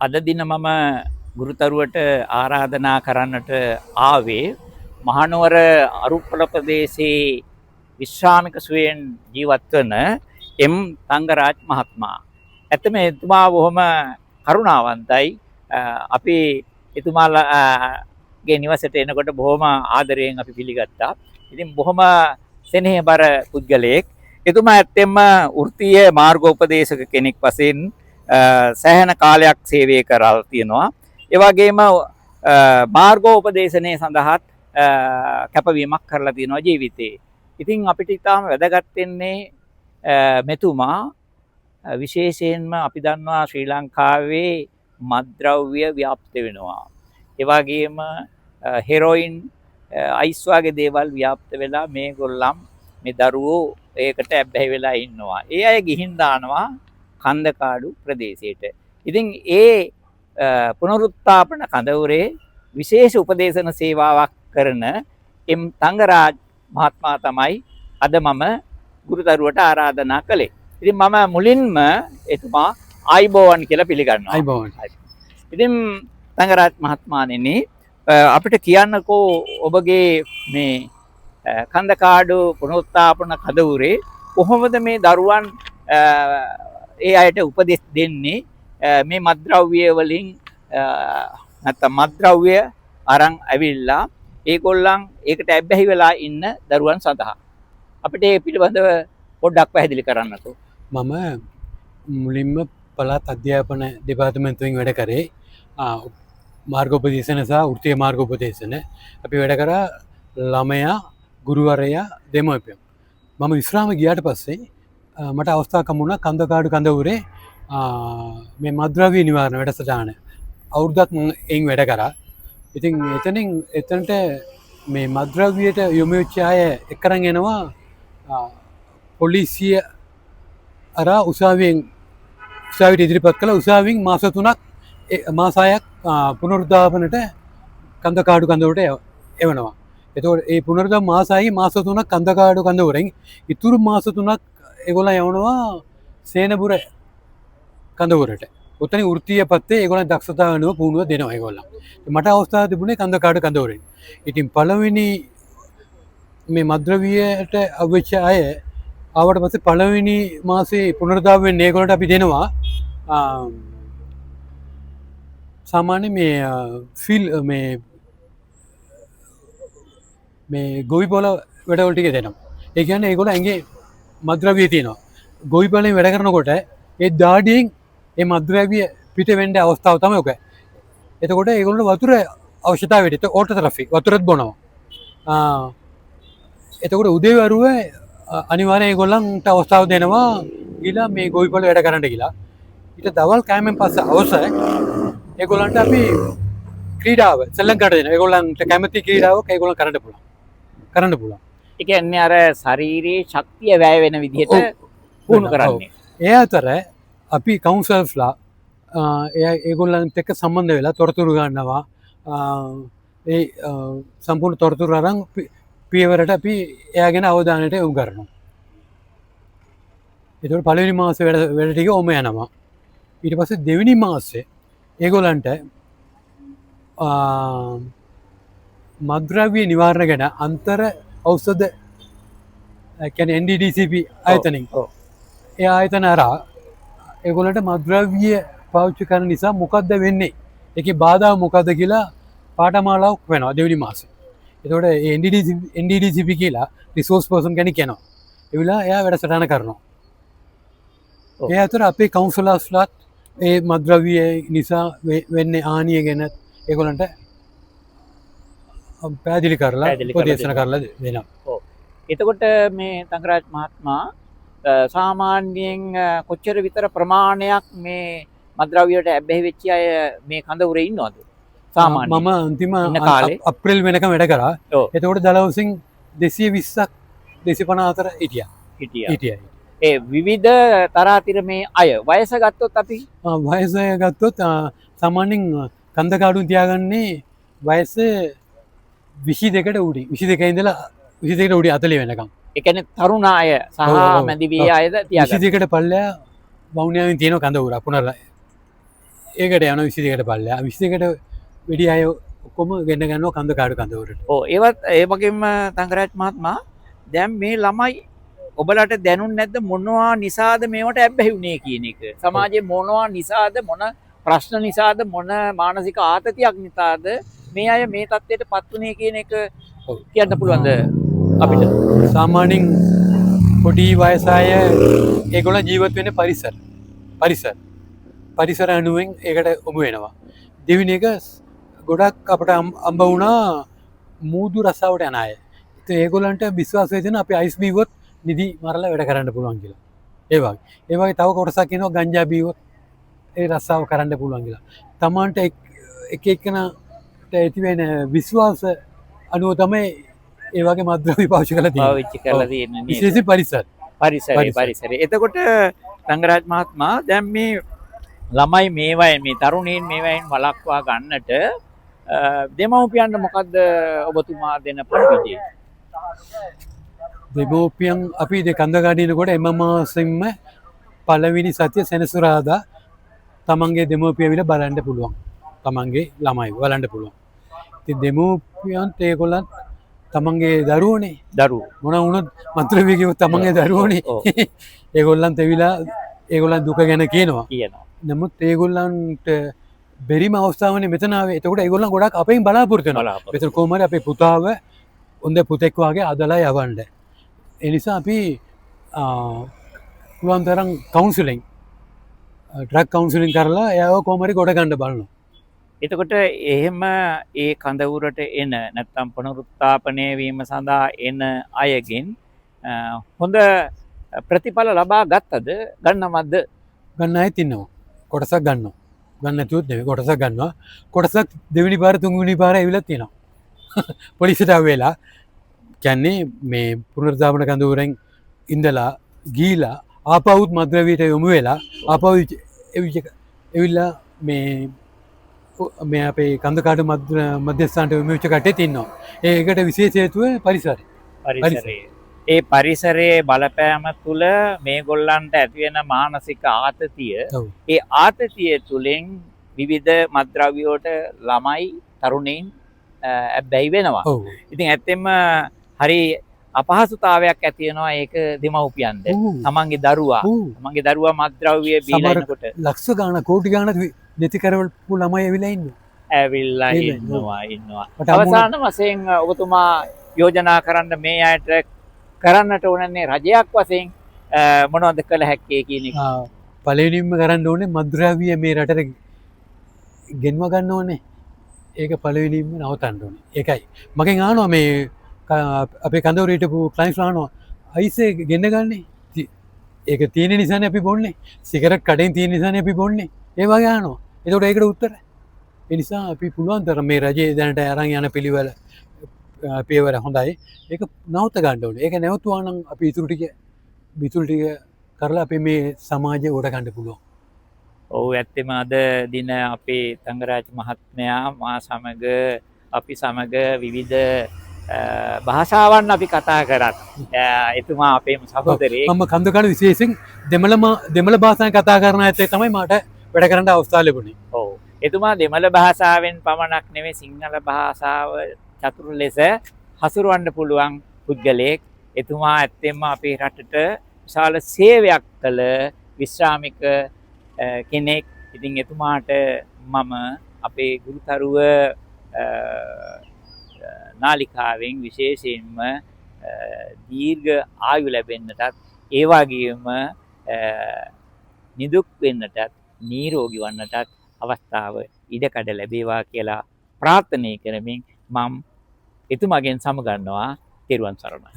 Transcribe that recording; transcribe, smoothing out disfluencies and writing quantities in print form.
අද දින මම ගුරුතරුවට ආරාධනා කරන්නට ආවේ මහනුවර අරුප්පල ප්‍රදේශයේ විශ්‍රාමික සුවයෙන් ජීවත් වන එම් තංගරාජ් මහත්මයා. ඇත්තම එතුමා බොහොම කරුණාවන්තයි. අපි එතුමාගේ නිවසට එනකොට බොහොම ආදරයෙන් අපි පිළිගත්තා. ඉතින් බොහොම සෙනෙහබර පුද්ගලයෙක්. එතුමා ඇත්තෙන්ම වෘත්තීය මාර්ගෝපදේශක කෙනෙක් වශයෙන් සෑහෙන කාලයක් සේවය කරලා තියෙනවා. ඒ වගේම මාර්ගෝපදේශනයේ සඳහාත් කැපවීමක් කරලා තියෙනවා ජීවිතේ. ඉතින් අපිට ඊටාම වැදගත් වෙන්නේ මෙතුමා විශේෂයෙන්ම අපි දන්නවා ශ්‍රී ලංකාවේ මත්ද්‍රව්‍ය ව්‍යාප්ත වෙනවා. ඒ වගේම හෙරොයින් අයිස් වගේ දේවල් ව්‍යාප්ත වෙලා මේගොල්ලන් මේ දරුවෝ ඒකට ඇබ්බැහි වෙලා ඉන්නවා. ඒ අය ගිහින් දානවා කන්දකාඩු ප්‍රදේශයට. ඉතින් ඒ පුනරුත්ථාපන කඳවුරේ විශේෂ උපදේශන සේවාවක් කරන එම් තංගරාජ් මහත්මයා තමයි අද මම ගුරුතරුවට ආරාධනා කළේ. ඉතින් මම මුලින්ම එතුමා ආයිබෝවන් කියලා පිළිගන්නවා. ආයිබෝවන්. ඉතින් තංගරාජ් මහත්මයාණෙනි අපිට කියන්නකෝ ඔබගේ මේ කන්දකාඩු පුනරුත්ථාපන කඳවුරේ කොහොමද මේ දරුවන් ඒ අයට උපදෙස් දෙන්නේ මේ මත්ද්‍රව්‍ය වලින් නැත්නම් මත්ද්‍රව්‍ය අරන් ඇවිල්ලා ඒගොල්ලන් ඒකට ඇබ්බැහි වෙලා ඉන්න දරුවන් සඳහා අපිට ඒ පිළිබඳව පොඩ්ඩක් පැහැදිලි කරන්නකෝ. මම මුලින්ම පළාත් අධ්‍යාපන දෙපාර්තමේන්තුවෙන් වැඩ කරේ මාර්ගෝපදේශන සහ වෘත්තීය මාර්ගෝපදේශන. අපි වැඩ කරා ළමයා ගුරුවරයා දෙමව්පියන්. මම විශ්‍රාම ගියාට පස්සේ මට අවස්ථාවක් හම්බුණා කන්දකාඩු කඳවුරේ මේ මත්ද්‍රව්‍ය නිවාරණ වැඩසටහන. අවුරුද්දක් මම එයින් වැඩ කරා. ඉතින් එතනට මේ මත්ද්‍රව්‍යයට යොමු වෙච්ච අය එක්කරන් එනවා පොලිසිය අර උසාවියට ඉදිරිපත් කළ උසාවියෙන් මාස 6ක් පුනරුද්ධාපනට කන්දකාඩු කඳවුරට එවනවා. එතකොට ඒ පුනරුද්ධාපන මාස 3ක් කන්දකාඩු කඳවුරෙන් ඉතුරු මාස 3ක් ඒගොල්ලන් යවනවා සේනපුර කඳවුරට. උතන වෘත්තීය පැත්තේ ඒගොල්ලන් දක්ෂතාව වෙනුව පුහුණුව දෙනවා ඒගොල්ලන්. මට අවස්ථාව තිබුණේ කන්දකාඩු කඳවුරෙන්. ඉතින් පළවෙනි මේ මත්ද්‍රව්‍යයට අවශ්‍ය අය ආවට පස්සේ පළවෙනි මාසේ පුනරුද්ධාපන වෙන්නේ ඒගොල්ලන්ට අපි දෙනවා සාමාන්‍ය මේ ගොවිපොළ වැඩවල ටික දෙනවා. ඒ කියන්නේ ඒගොල්ලෝ ඇඟේ මත්ද්‍රව්‍ය තියෙනවා. ගොවිපළෙන් වැඩ කරනකොට ඒ දාඩියෙන් ඒ මත්ද්‍රව්‍ය පිට වෙන්න අවස්ථාව තමයි ඔක. එතකොට ඒගොල්ලෝ වතුර අවශ්‍යතාවයට ඕටෝට්‍රැෆික් වතුරත් බොනවා. එතකොට උදේවරුව අනිවාර්යයෙන් ඒගොල්ලන්ට අවස්ථාව දෙනවා ගිහලා මේ ගොවිපළ වැඩ කරන්න කියලා. ඊට දවල් කෑමෙන් පස්සේ අවශ්‍ය ඒගොල්ලන්ට අපි ක්‍රීඩාව සෙල්ලම් කරන්න දෙනවා. ඒගොල්ලන්ට කැමති ක්‍රීඩාවක් ඒගොල්ලන් කරන්න පුළුවන්. ඒ කියන්නේ අර ශාරීරික ශක්තිය වැය වෙන විදිහට පුහුණු කරන්නේ. ඒ අතර අපි කවුන්සලර්ස්ලා ඒගොල්ලන්ට එක්ක සම්බන්ධ වෙලා තොරතුරු ගන්නවා. ඒ සම්පූර්ණ තොරතුරු අරන් පියවරට අපි එයාගෙන අවධානයට යොමු කරනවා. ඒතකොට පළවෙනි මාසේ වැඩ ටික ඔම යනවා. ඊට පස්සේ දෙවෙනි මාසේ ඒගොල්ලන්ට මත්ද්‍රව්‍ය නිවාරණ ගැන අන්තර් ඖෂධ කියන්නේ NDDCP ආයතනින් ඒ ආයතන අරා ඒගොල්ලන්ට මත්ද්‍රව්‍ය පාවිච්චි කරන නිසා මොකද්ද වෙන්නේ? ඒකේ බාධා මොකද්ද කියලා පාඨමාලාවක් වෙනවා දෙවෙනි මාසේ. එතකොට NDDCP කියලා රිසෝස් පර්සන් කෙනෙක් යනවා. ඒ විලා එයා වැඩසටහන කරනවා. ඒ අතර අපේ කවුන්සලර්ස්ලාත් ඒ මත්ද්‍රව්‍ය නිසා වෙන්නේ හානිය ගැන ඒගොල්ලන්ට පැහැදිලි කරලා උපදේශන කරලා දෙනවා. ඔව්. එතකොට මේ තංගරාජ් මහත්මයා සාමාන්‍යයෙන් කොච්චර විතර ප්‍රමාණයක් මේ මත්ද්‍රව්‍යයට ඇබ්බැහි වෙච්ච අය මේ කඳවුරේ ඉන්නවද? සාමාන්‍යයෙන් මම අන්තිම අප්‍රේල් වෙනකම් වැඩ කරා. එතකොට දලවසින් 220ක් 254 හිටියා. ඒ විවිධ තරාතිරමේ අය වයස ගත්තොත් අපි වයස ගත්තොත් සාමාන්‍යයෙන් කන්දකාඩුන් තියාගන්නේ වයස 22කට උඩි 22 ඉඳලා 22කට උඩි 40 වෙනකම්. ඒ කියන්නේ තරුණ අය සහ මැදි විය අයද තියාගන්න. 22කට පල්ලෙහා වවුනියාවෙන් තියෙන කඳවුර පුනරලා ඒකට යන 22කට පල්ලෙහා 22කට වෙඩි අය ඔක්කොම ගෙන්න ගන්නවා කන්ද කාඩු කන්දවලට. ඕ ඒවත් ඒ වගේම තංගරාජ් මහත්මයා දැන් මේ ළමයි ඔබලට දැනුන්නේ නැද්ද මොනවා නිසාද මේවට ඇබ්බැහි වුනේ කියන එක? සමාජයේ මොනවා නිසාද මොන ප්‍රශ්න නිසාද මොන මානසික ආතතියක් නිසාද මේ අය මේ තත්ත්වයට පත් වුනේ කියන එක කියන්න පුළුවන්ද අපිට? සාමාන්‍යයෙන් පොඩි වයස අය ඒගොල්ලෝ ජීවත් වෙන්නේ පරිසර අනුවෙන් ඒකට ඔමු වෙනවා. දෙවෙනි එක ගොඩක් අපට අම්බ වුණා මූදු රස්සාවට යන අය. ඉතින් ඒගොල්ලන්ට විශ්වාසය තියෙන අපි අයිස් බීවොත් නිදි මරලා වැඩ කරන්න පුළුවන් කියලා. ඒ වගේ තව කොටසක් ඉන්නවා ගංජා බීවොත් ඒ රස්සාව කරන්න පුළුවන් කියලා. තමන්ට එක එක්කනට ඇති වෙන විශ්වාස අනුව තමයි ඒ වගේ මද්ද්‍රව්‍ය පාවිච්චි කරලා තියෙන්නේ. විශේෂයෙන් පරිසරය. එතකොට තංගරාජ් මහත්මයා දැන් මේ ළමයි මේවයින් මේ තරුණීන් මේවයින් වළක්වා ගන්නට දෙමව්පියන්ට මොකද්ද ඔබතුමා දෙන පණිවිඩය? දෙමව්පියන් අපි කන්දකාඩිනකොට එම මාසෙම පළවෙනි සතිය සෙනසුරාදා තමන්ගේ දෙමව්පිය විල බලන්න පුළුවන්. තමන්ගේ ළමයි බලන්න පුළුවන්. ඉතින් දෙමව්පියන්ට ඒගොල්ලන් තමන්ගේ දරුවනේ මොන වුණත් මන්ත්‍රව්‍ය කිව්වොත් තමන්ගේ දරුවනේ. ඒගොල්ලන් තෙවිලා ඒගොල්ලන් දුක ගැන කියනවා. නමුත් ඒගොල්ලන්ට බැරිම අවස්ථාවනේ මෙතන ආවේ. එතකොට ඒගොල්ලන් ගොඩක් අපෙන් බලාපොරොත්තු වෙනවා. මෙතන කොහොම හරි අපේ පුතාව හොඳ පුතෙක් වගේ අදලා යවන්න. ඒ නිසා අපි පුළුවන් තරම් කවුන්සලින් ඩ්‍රග් කවුන්සලින් කරලා එයාව කොහොම හරි ගොඩ ගන්න බලනවා. එතකොට එහෙම ඒ කඳවුරට එන නැත්නම් පුනරුත්ථාපනය වීම සඳහා එන අයගෙන් හොඳ ප්‍රතිඵල ලබා ගත්තද ගන්නවද? ගන්න අයත් ඉන්නවා. කොටසක් ගන්නවා. ගන්න නැතුවත් නෙවෙයි කොටසක් ගන්නවා. කොටසක් දෙවෙනි පාර තුන්වෙනි පාර ඇවිල්ලා තියෙනවා. පොලිසියට ආවෙලා කියන්නේ මේ පුනරුත්ථාපන කඳවුරෙන් ඉඳලා ගිහිලා ආපහුත් මද්ද්‍රව්‍යයට යොමු වෙලා ආපහු එවිලා මේ අපේ කන්දකාඩු මධ්‍යස්ථානට යොමු වෙච්ච කට්ටියත් ඉන්නවා. ඒකට විශේෂ හේතුව පරිසරය. ඒ පරිසරයේ බලපෑම තුළ මේගොල්ලන්ට ඇතිවෙන මානසික ආතතිය ඒ ආතතිය තුළින් විවිධ මත්ද්‍රව්‍ය වලට ළමයි තරුණයින් බැයි වෙනවා. ඉතින් ඇත්තෙන්ම හරි අපහසුතාවයක් ඇති වෙනවා ඒක දෙමව්පියන්ට. තමන්ගේ දරුවා මත්ද්‍රව්‍ය බීලා ඉනකොට ලක්ෂ ගාණක් කෝටි ගාණක් නැති කරවපු ළමයි ඇවිල්ලා ඉන්නවා. අවසාන වශයෙන් ඔබතුමා යෝජනා කරන්න මේ අයට කරන්නට ඕනන්නේ රජයක් වශයෙන් මොනවද කළ හැක්කේ කියන එක? පළවෙනිම කරන්න ඕනේ මත්ද්‍රව්‍ය මේ රටට ගෙන්ව ගන්න ඕනේ. ඒක පළවෙනිම නවත්තන්න ඕනේ. ඒකයි. මගෙන් අහනවා මේ අපේ කඳවුර හිටපු ක්ලයින්ට්ස් අහනවා අයිස් එක ගෙන්න ගන්නේ. ඒක තියෙන නිසානේ අපි බොන්නේ. සිගරට් කඩෙන් තියෙන නිසානේ අපි බොන්නේ. ඒ වගේ අහනවා. ඒකට ඒකට උත්තර. ඒ නිසා අපි පුළුවන් තරම් මේ රජයේ දැනට අරන් යන පිළිවෙල පියවර හොඳයි. ඒක නවත්ත ගන්න ඕනේ. ඒක නැවතුවා නම් අපි ඉතුරු ටික කරලා අපි මේ සමාජය උඩ ගන්න පුළුවන්. ඔව් ඇත්තෙම අද දින අපේ තංගරාජ් මහත්මයා මා සමග අපි සමග විවිධ භාෂාවන් අපි කතා කරත් එතුමා අපේම සහෝදරයෙක්. මම කන්දකාඩු විශේෂයෙන් දෙමළ භාෂාවෙන් කතා කරන අයත් තමයි මට වැඩ කරන්න අවස්ථාව ලැබුණේ. ඔව්. එතුමා දෙමළ භාෂාවෙන් පමණක් නෙවෙයි සිංහල භාෂාව චතුර ලෙස හසුරවන්න පුළුවන් පුද්ගලයෙක්. එතුමා ඇත්තෙන්ම අපේ රටට විශාල සේවයක් කළ විශ්‍රාමික කෙනෙක්. ඉතින් එතුමාට මම අපේ ගුරුතරුව නාලිකාවෙන් විශේෂයෙන්ම දීර්ඝ ආයු ලැබෙන්නටත් ඒ වගේම නිදුක් වෙන්නටත් නිරෝගී වන්නටත් අවස්ථාව ඉඩකඩ ලැබේවා කියලා ප්‍රාර්ථනා කරමින් මම එතුමාගෙන් සමගන්නවා. තෙරුවන් සරණයි.